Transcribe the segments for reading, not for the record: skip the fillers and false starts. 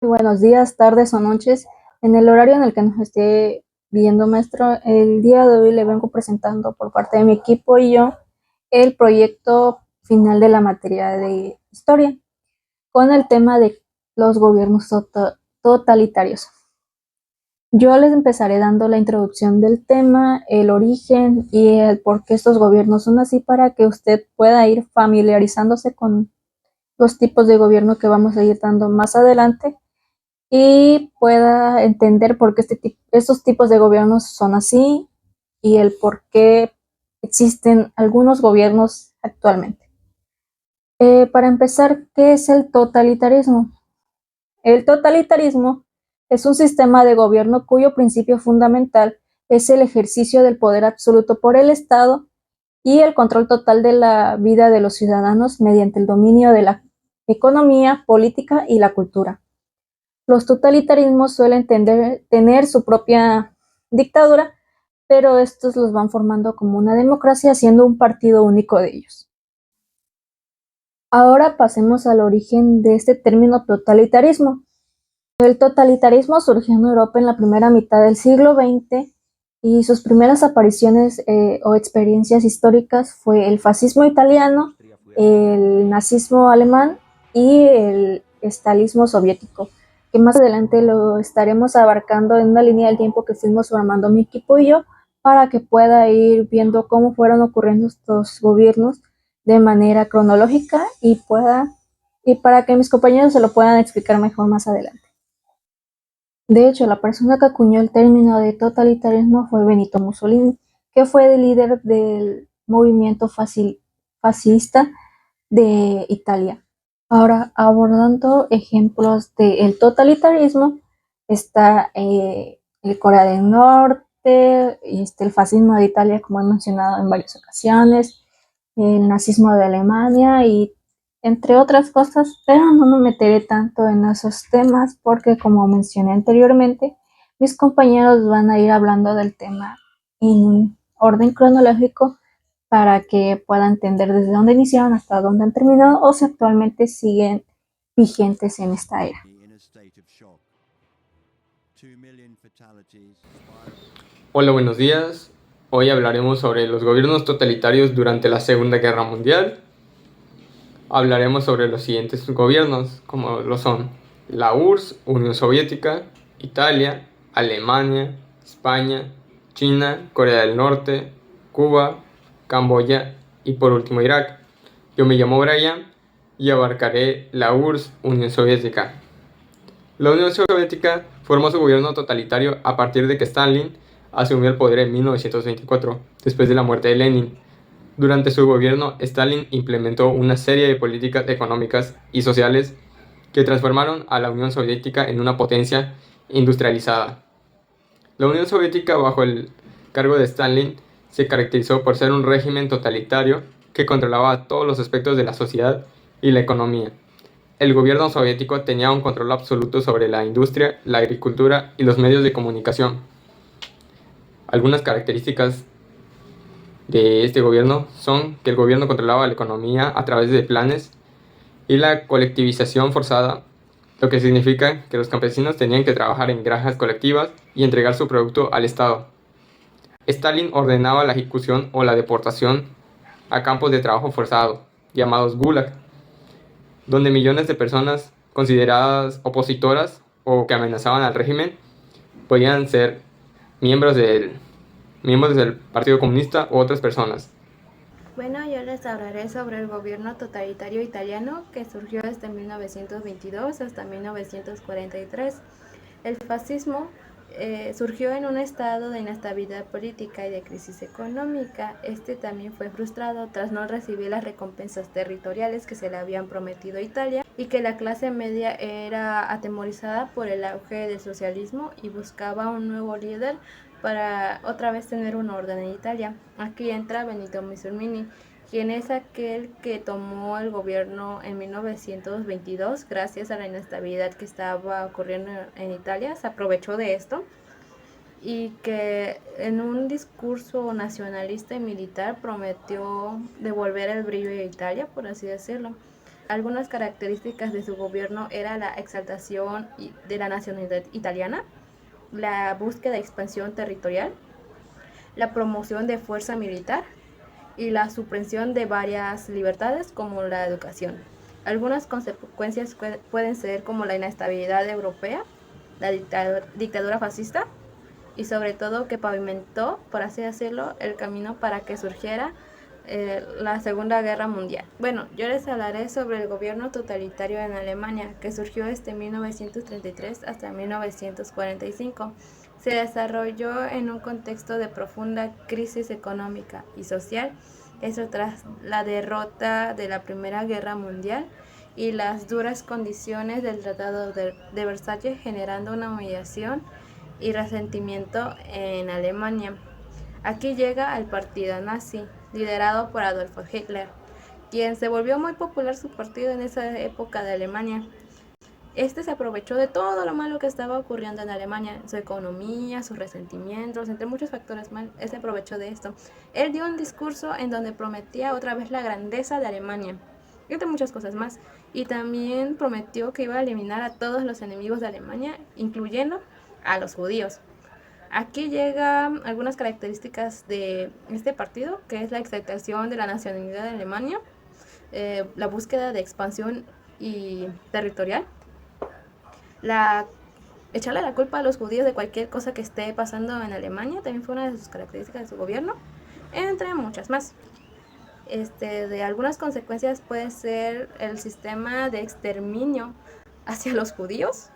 Muy buenos días, tardes o noches. En el horario en el que nos esté viendo, maestro, el día de hoy le vengo presentando por parte de mi equipo y yo el proyecto final de la materia de historia con el tema de los gobiernos totalitarios. Yo les empezaré dando la introducción del tema, el origen y el por qué estos gobiernos son así para que usted pueda ir familiarizándose con los tipos de gobierno que vamos a ir dando más adelante y pueda entender por qué estos tipos de gobiernos son así y el por qué existen algunos gobiernos actualmente. Para empezar, ¿qué es el totalitarismo? El totalitarismo es un sistema de gobierno cuyo principio fundamental es el ejercicio del poder absoluto por el Estado y el control total de la vida de los ciudadanos mediante el dominio de la economía, política y la cultura. Los totalitarismos suelen tener su propia dictadura, pero estos los van formando como una democracia, siendo un partido único de ellos. Ahora pasemos al origen de este término totalitarismo. El totalitarismo surgió en Europa en la primera mitad del siglo XX y sus primeras apariciones o experiencias históricas fue el fascismo italiano, el nazismo alemán y el estalinismo soviético, que más adelante lo estaremos abarcando en una línea del tiempo que fuimos formando mi equipo y yo para que pueda ir viendo cómo fueron ocurriendo estos gobiernos de manera cronológica y para que mis compañeros se lo puedan explicar mejor más adelante. De hecho, la persona que acuñó el término de totalitarismo fue Benito Mussolini, que fue el líder del movimiento fascista de Italia. Ahora, abordando ejemplos del totalitarismo, está el Corea del Norte, el fascismo de Italia, como he mencionado en varias ocasiones, el nazismo de Alemania y entre otras cosas, pero no me meteré tanto en esos temas porque, como mencioné anteriormente, mis compañeros van a ir hablando del tema en orden cronológico para que puedan entender desde dónde iniciaron hasta dónde han terminado o si actualmente siguen vigentes en esta era. Hola, buenos días. Hoy hablaremos sobre los gobiernos totalitarios durante la Segunda Guerra Mundial. Hablaremos sobre los siguientes gobiernos, como lo son la URSS, Unión Soviética, Italia, Alemania, España, China, Corea del Norte, Cuba, Camboya y por último Irak. Yo me llamo Brian y abarcaré la URSS, Unión Soviética. La Unión Soviética formó su gobierno totalitario a partir de que Stalin asumió el poder en 1924, después de la muerte de Lenin. Durante su gobierno, Stalin implementó una serie de políticas económicas y sociales que transformaron a la Unión Soviética en una potencia industrializada. La Unión Soviética, bajo el cargo de Stalin, se caracterizó por ser un régimen totalitario que controlaba todos los aspectos de la sociedad y la economía. El gobierno soviético tenía un control absoluto sobre la industria, la agricultura y los medios de comunicación. Algunas características de este gobierno son que el gobierno controlaba la economía a través de planes y la colectivización forzada, lo que significa que los campesinos tenían que trabajar en granjas colectivas y entregar su producto al Estado. Stalin ordenaba la ejecución o la deportación a campos de trabajo forzado, llamados Gulag, donde millones de personas consideradas opositoras o que amenazaban al régimen podían ser miembros del Partido Comunista u otras personas. Bueno, yo les hablaré sobre el gobierno totalitario italiano que surgió desde 1922 hasta 1943. El fascismo surgió en un estado de inestabilidad política y de crisis económica. Este también fue frustrado tras no recibir las recompensas territoriales que se le habían prometido a Italia y que la clase media era atemorizada por el auge del socialismo y buscaba un nuevo líder para otra vez tener un orden en Italia. Aquí entra Benito Mussolini, quien es aquel que tomó el gobierno en 1922 gracias a la inestabilidad que estaba ocurriendo en Italia. Se aprovechó de esto y que en un discurso nacionalista y militar prometió devolver el brillo a Italia, por así decirlo. Algunas características de su gobierno era la exaltación de la nacionalidad italiana, la búsqueda de expansión territorial, la promoción de fuerza militar y la supresión de varias libertades como la educación. Algunas consecuencias pueden ser como la inestabilidad europea, la dictadura fascista y sobre todo que pavimentó, por así decirlo, el camino para que surgiera la Segunda Guerra Mundial. Bueno, yo les hablaré sobre el gobierno totalitario en Alemania, que surgió desde 1933 hasta 1945. Se desarrolló en un contexto de profunda crisis económica y social, eso tras la derrota de la Primera Guerra Mundial y las duras condiciones del Tratado de Versalles, generando una humillación y resentimiento en Alemania. Aquí llega el partido nazi, liderado por Adolf Hitler, quien se volvió muy popular su partido en esa época de Alemania. Este se aprovechó de todo lo malo que estaba ocurriendo en Alemania, su economía, sus resentimientos, entre muchos factores mal, él se aprovechó de esto. Él dio un discurso en donde prometía otra vez la grandeza de Alemania, entre muchas cosas más, y también prometió que iba a eliminar a todos los enemigos de Alemania, incluyendo a los judíos. Aquí llegan algunas características de este partido, que es la exaltación de la nacionalidad de Alemania, la búsqueda de expansión y territorial, echarle la culpa a los judíos de cualquier cosa que esté pasando en Alemania, también fue una de sus características de su gobierno, entre muchas más. De algunas consecuencias puede ser el sistema de exterminio hacia los judíos,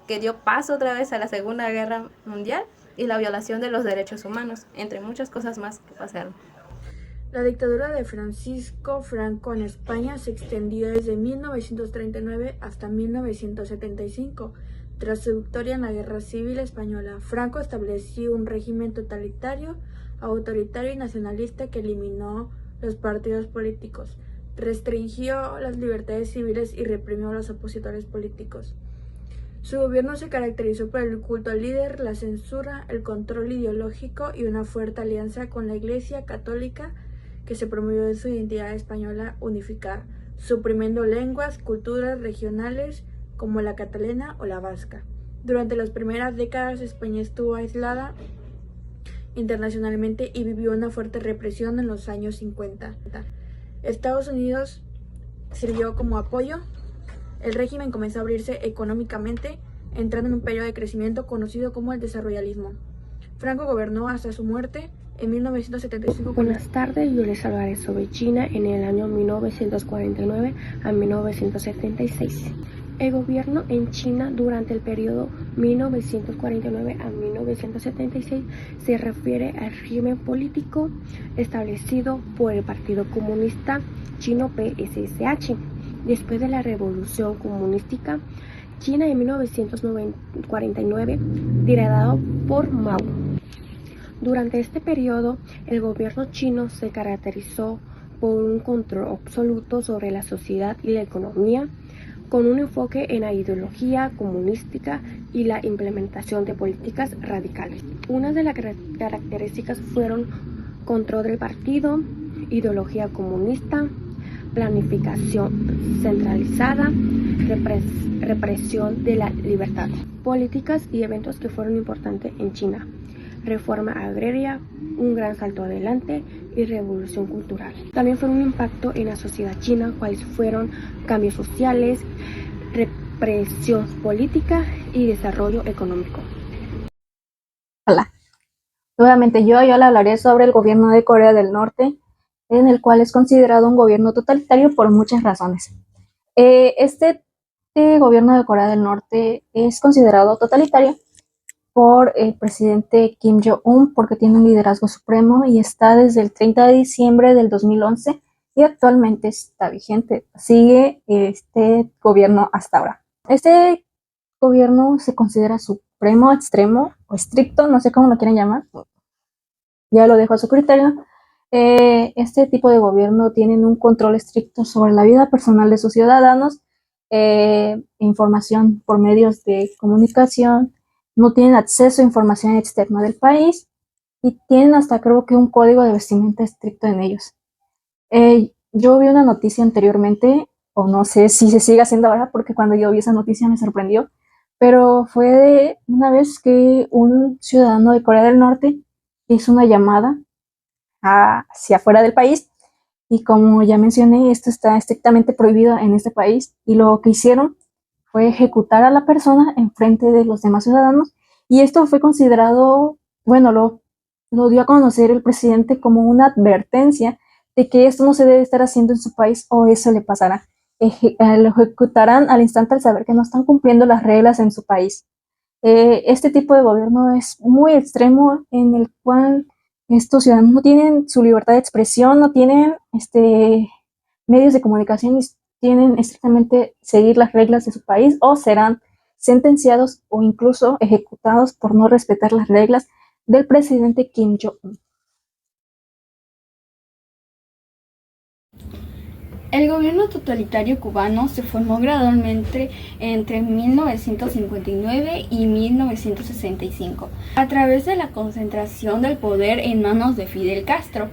que dio paso otra vez a la Segunda Guerra Mundial, y la violación de los derechos humanos, entre muchas cosas más que pasaron. La dictadura de Francisco Franco en España se extendió desde 1939 hasta 1975. Tras su victoria en la Guerra Civil Española, Franco estableció un régimen totalitario, autoritario y nacionalista que eliminó los partidos políticos, restringió las libertades civiles y reprimió a los opositores políticos. Su gobierno se caracterizó por el culto al líder, la censura, el control ideológico y una fuerte alianza con la Iglesia Católica que se promovió de su identidad española unificada, suprimiendo lenguas, culturas regionales como la catalana o la vasca. Durante las primeras décadas, España estuvo aislada internacionalmente y vivió una fuerte represión en los años 50. Estados Unidos sirvió como apoyo. El régimen comenzó a abrirse económicamente, entrando en un periodo de crecimiento conocido como el desarrollismo. Franco gobernó hasta su muerte en 1975. Buenas tardes, yo les hablaré sobre China en el año 1949 a 1976. El gobierno en China durante el periodo 1949 a 1976 se refiere al régimen político establecido por el Partido Comunista Chino PSSH. Después de la Revolución Comunista China en 1949, liderado por Mao. Durante este periodo, el gobierno chino se caracterizó por un control absoluto sobre la sociedad y la economía, con un enfoque en la ideología comunista y la implementación de políticas radicales. Una de las características fueron control del partido, ideología comunista, planificación centralizada, represión de la libertad. Políticas y eventos que fueron importantes en China: reforma agraria, un gran salto adelante y revolución cultural. También fue un impacto en la sociedad china, cuales fueron cambios sociales, represión política y desarrollo económico. Hola, nuevamente yo le hablaré sobre el gobierno de Corea del Norte, en el cual es considerado un gobierno totalitario por muchas razones. Este gobierno de Corea del Norte es considerado totalitario por el presidente Kim Jong-un porque tiene un liderazgo supremo y está desde el 30 de diciembre del 2011 y actualmente está vigente. Sigue este gobierno hasta ahora. Este gobierno se considera supremo, extremo o estricto, no sé cómo lo quieren llamar. Ya lo dejo a su criterio. Este tipo de gobierno tienen un control estricto sobre la vida personal de sus ciudadanos, información por medios de comunicación, no tienen acceso a información externa del país y tienen hasta creo que un código de vestimenta estricto en ellos. Yo vi una noticia anteriormente o no sé si se sigue haciendo ahora, porque cuando yo vi esa noticia me sorprendió, pero fue de una vez que un ciudadano de Corea del Norte hizo una llamada hacia afuera del país y como ya mencioné, esto está estrictamente prohibido en este país y lo que hicieron fue ejecutar a la persona en frente de los demás ciudadanos y esto fue considerado, bueno, lo dio a conocer el presidente como una advertencia de que esto no se debe estar haciendo en su país o eso le pasará. Lo ejecutarán al instante al saber que no están cumpliendo las reglas en su país. Este tipo de gobierno es muy extremo en el cual estos ciudadanos no tienen su libertad de expresión, no tienen medios de comunicación y tienen estrictamente seguir las reglas de su país o serán sentenciados o incluso ejecutados por no respetar las reglas del presidente Kim Jong-un. El gobierno totalitario cubano se formó gradualmente entre 1959 y 1965 a través de la concentración del poder en manos de Fidel Castro,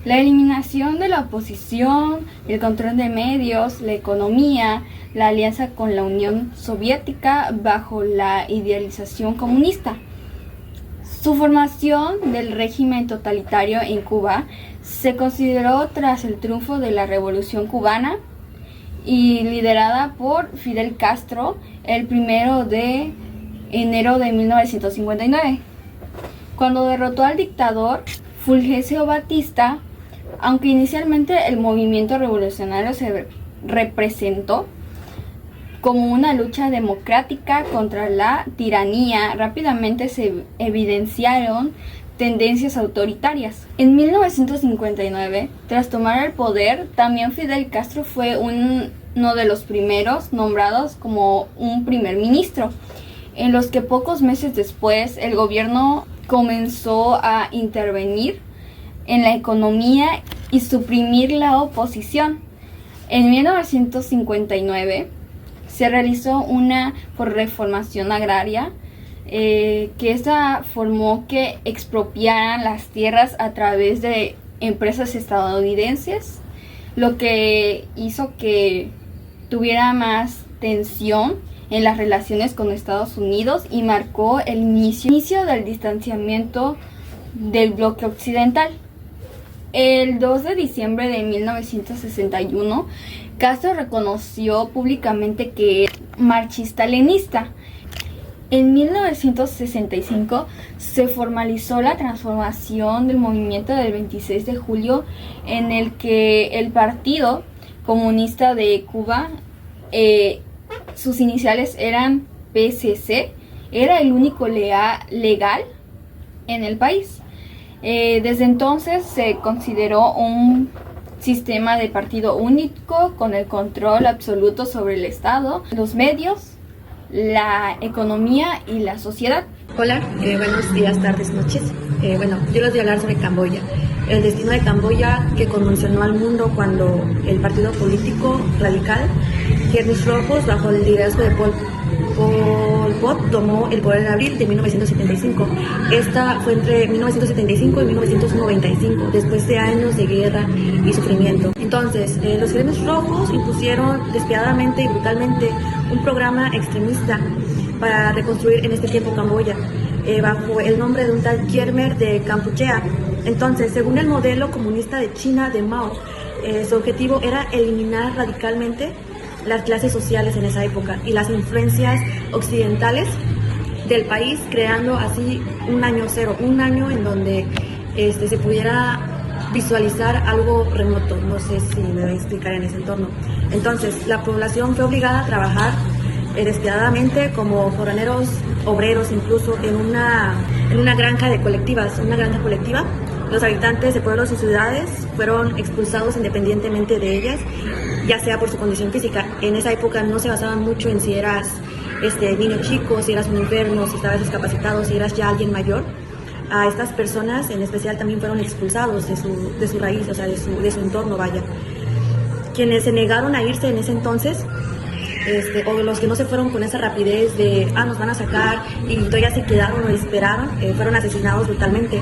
la eliminación de la oposición, el control de medios, la economía, la alianza con la Unión Soviética bajo la idealización comunista. Su formación del régimen totalitario en Cuba se consideró tras el triunfo de la Revolución Cubana y liderada por Fidel Castro el 1 de enero de 1959. Cuando derrotó al dictador Fulgencio Batista, aunque inicialmente el movimiento revolucionario se representó como una lucha democrática contra la tiranía, rápidamente se evidenciaron tendencias autoritarias. En 1959, tras tomar el poder, también Fidel Castro fue uno de los primeros nombrados como un primer ministro, en los que pocos meses después el gobierno comenzó a intervenir en la economía y suprimir la oposición. En 1959 se realizó una reformación agraria que esta formó que expropiaran las tierras a través de empresas estadounidenses, lo que hizo que tuviera más tensión en las relaciones con Estados Unidos y marcó el inicio del distanciamiento del bloque occidental. El 2 de diciembre de 1961, Castro reconoció públicamente que era marxista-leninista. En 1965 se formalizó la transformación del movimiento del 26 de julio en el que el Partido Comunista de Cuba, sus iniciales eran PCC, era el único legal en el país. Desde entonces se consideró un sistema de partido único con el control absoluto sobre el Estado, los medios, la economía y la sociedad. Hola, buenos días, tardes, noches. Yo les voy a hablar sobre Camboya. El destino de Camboya que conmocionó al mundo cuando el partido político radical Khmernis Rojos, bajo el liderazgo de Pol Pot, tomó el poder en abril de 1975. Esta fue entre 1975 y 1995, después de años de guerra y sufrimiento. Entonces, los Khmernis Rojos impusieron despiadadamente y brutalmente un programa extremista para reconstruir en este tiempo Camboya, bajo el nombre de un tal Khmer de Kampuchea. Entonces, según el modelo comunista de China de Mao, su objetivo era eliminar radicalmente las clases sociales en esa época y las influencias occidentales del país, creando así un año cero, un año en donde se pudiera visualizar algo remoto. No sé si me voy a explicar en ese entorno. Entonces, la población fue obligada a trabajar despiadadamente como jornaleros, obreros, incluso en una granja de colectivas, una granja colectiva. Los habitantes de pueblos y ciudades fueron expulsados independientemente de ellas, ya sea por su condición física. En esa época no se basaban mucho en si eras niño chico, si eras un enfermo, si estabas discapacitado, si eras ya alguien mayor. A estas personas en especial también fueron expulsados de su raíz, o sea, de su entorno, vaya. Quienes se negaron a irse en ese entonces, o los que no se fueron con esa rapidez de nos van a sacar, y todavía se quedaron o esperaron, fueron asesinados brutalmente.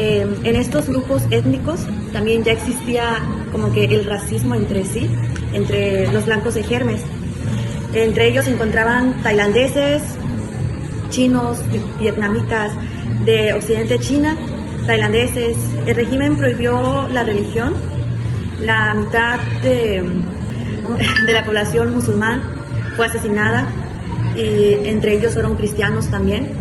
En estos grupos étnicos también ya existía como que el racismo entre sí, entre los blancos de Germes. Entre ellos se encontraban tailandeses, chinos, vietnamitas de Occidente China, tailandeses. El régimen prohibió la religión. La mitad de la población musulmán fue asesinada y entre ellos fueron cristianos también.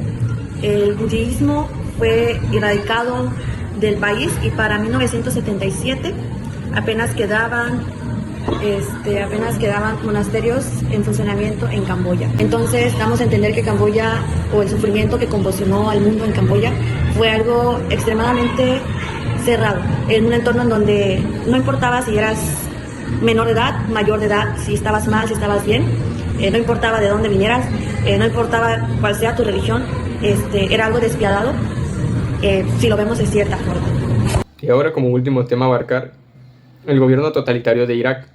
El budismo fue erradicado del país y para 1977 apenas quedaban monasterios en funcionamiento en Camboya. Entonces damos a entender que Camboya, o el sufrimiento que convulsionó al mundo en Camboya, fue algo extremadamente cerrado, en un entorno en donde no importaba si eras menor de edad, mayor de edad, si estabas mal, si estabas bien, no importaba de dónde vinieras, no importaba cuál sea tu religión, era algo despiadado, si lo vemos de cierta forma. Y ahora, como último tema a abarcar, el gobierno totalitario de Irak.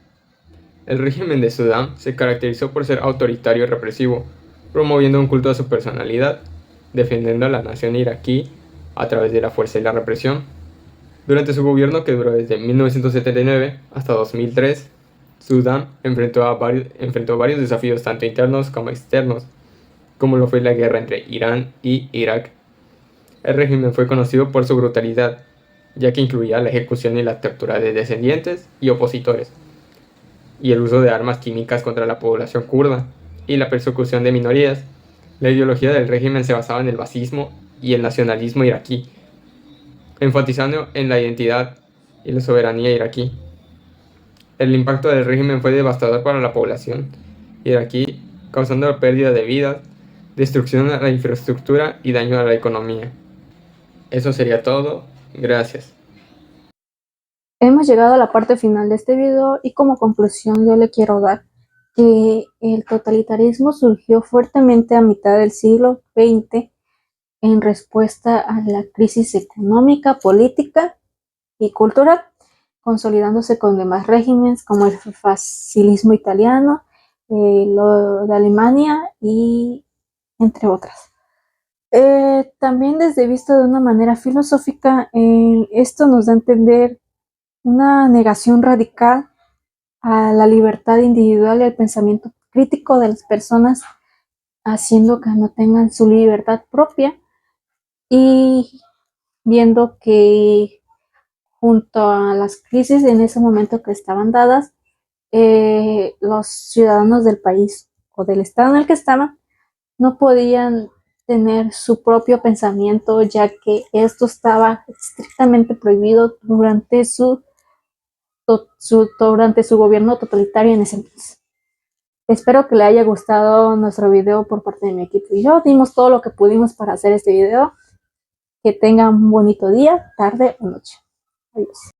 El régimen de Sudán se caracterizó por ser autoritario y represivo, promoviendo un culto a su personalidad, defendiendo a la nación iraquí a través de la fuerza y la represión. Durante su gobierno, que duró desde 1979 hasta 2003, Sudán enfrentó varios desafíos tanto internos como externos, como lo fue la guerra entre Irán y Irak. El régimen fue conocido por su brutalidad, ya que incluía la ejecución y la tortura de descendientes y opositores, y el uso de armas químicas contra la población kurda, y la persecución de minorías. La ideología del régimen se basaba en el fascismo y el nacionalismo iraquí, enfatizando en la identidad y la soberanía iraquí. El impacto del régimen fue devastador para la población iraquí, causando pérdida de vidas, destrucción a la infraestructura y daño a la economía. Eso sería todo. Gracias. Hemos llegado a la parte final de este video y como conclusión yo le quiero dar que el totalitarismo surgió fuertemente a mitad del siglo XX en respuesta a la crisis económica, política y cultural, consolidándose con demás regímenes como el fascismo italiano, lo de Alemania y entre otras. También desde visto de una manera filosófica, esto nos da a entender una negación radical a la libertad individual y al pensamiento crítico de las personas, haciendo que no tengan su libertad propia y viendo que junto a las crisis en ese momento que estaban dadas, los ciudadanos del país o del estado en el que estaban no podían tener su propio pensamiento, ya que esto estaba estrictamente prohibido durante su gobierno totalitario en ese entonces. Espero que le haya gustado nuestro video por parte de mi equipo y yo. Dimos todo lo que pudimos para hacer este video. Que tengan un bonito día, tarde o noche. Adiós.